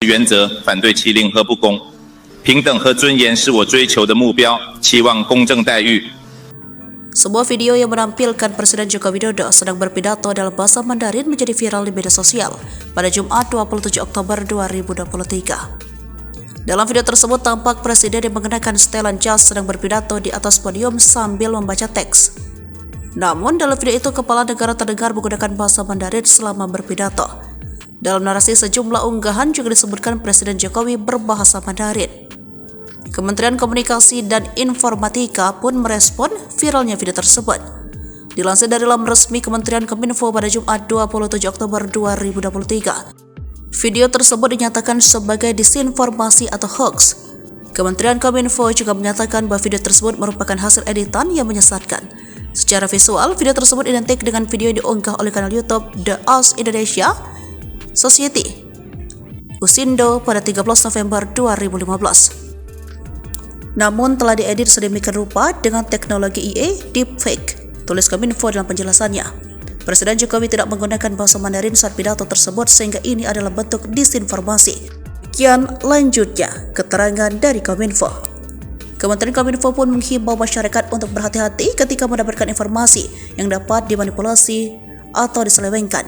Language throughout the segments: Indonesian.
原则，反对欺凌和不公。平等和尊严是我追求的目标，期望公正待遇。 Sebuah video yang menampilkan Presiden Joko Widodo sedang berpidato dalam bahasa Mandarin menjadi viral di media sosial pada Jumat 27 Oktober 2023. Dalam video tersebut tampak Presiden yang mengenakan setelan jas sedang berpidato di atas podium sambil membaca teks. Namun dalam video itu kepala negara terdengar menggunakan bahasa Mandarin selama berpidato. Dalam narasi sejumlah unggahan juga disebutkan Presiden Jokowi berbahasa Mandarin. Kementerian Komunikasi dan Informatika pun merespon viralnya video tersebut. Dilansir dari laman resmi Kementerian Kominfo pada Jumat 27 Oktober 2023, video tersebut dinyatakan sebagai disinformasi atau hoax. Kementerian Kominfo juga menyatakan bahwa video tersebut merupakan hasil editan yang menyesatkan. Secara visual, video tersebut identik dengan video yang diunggah oleh kanal YouTube The Us Indonesia Society Usindo pada 13 November 2015. Namun telah diedit sedemikian rupa dengan teknologi IA deepfake, tulis Kominfo dalam penjelasannya. Presiden Jokowi tidak menggunakan bahasa Mandarin saat pidato tersebut sehingga ini adalah bentuk disinformasi. Kian lanjutnya keterangan dari Kominfo. Kementerian Kominfo pun menghimbau masyarakat untuk berhati-hati ketika mendapatkan informasi yang dapat dimanipulasi atau diselewengkan.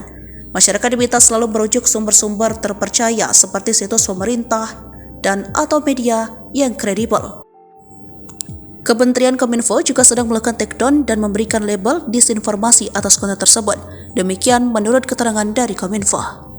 Masyarakat diminta selalu merujuk sumber-sumber terpercaya seperti situs pemerintah dan atau media yang kredibel. Kementerian Kominfo juga sedang melakukan takedown dan memberikan label disinformasi atas konten tersebut. Demikian menurut keterangan dari Kominfo.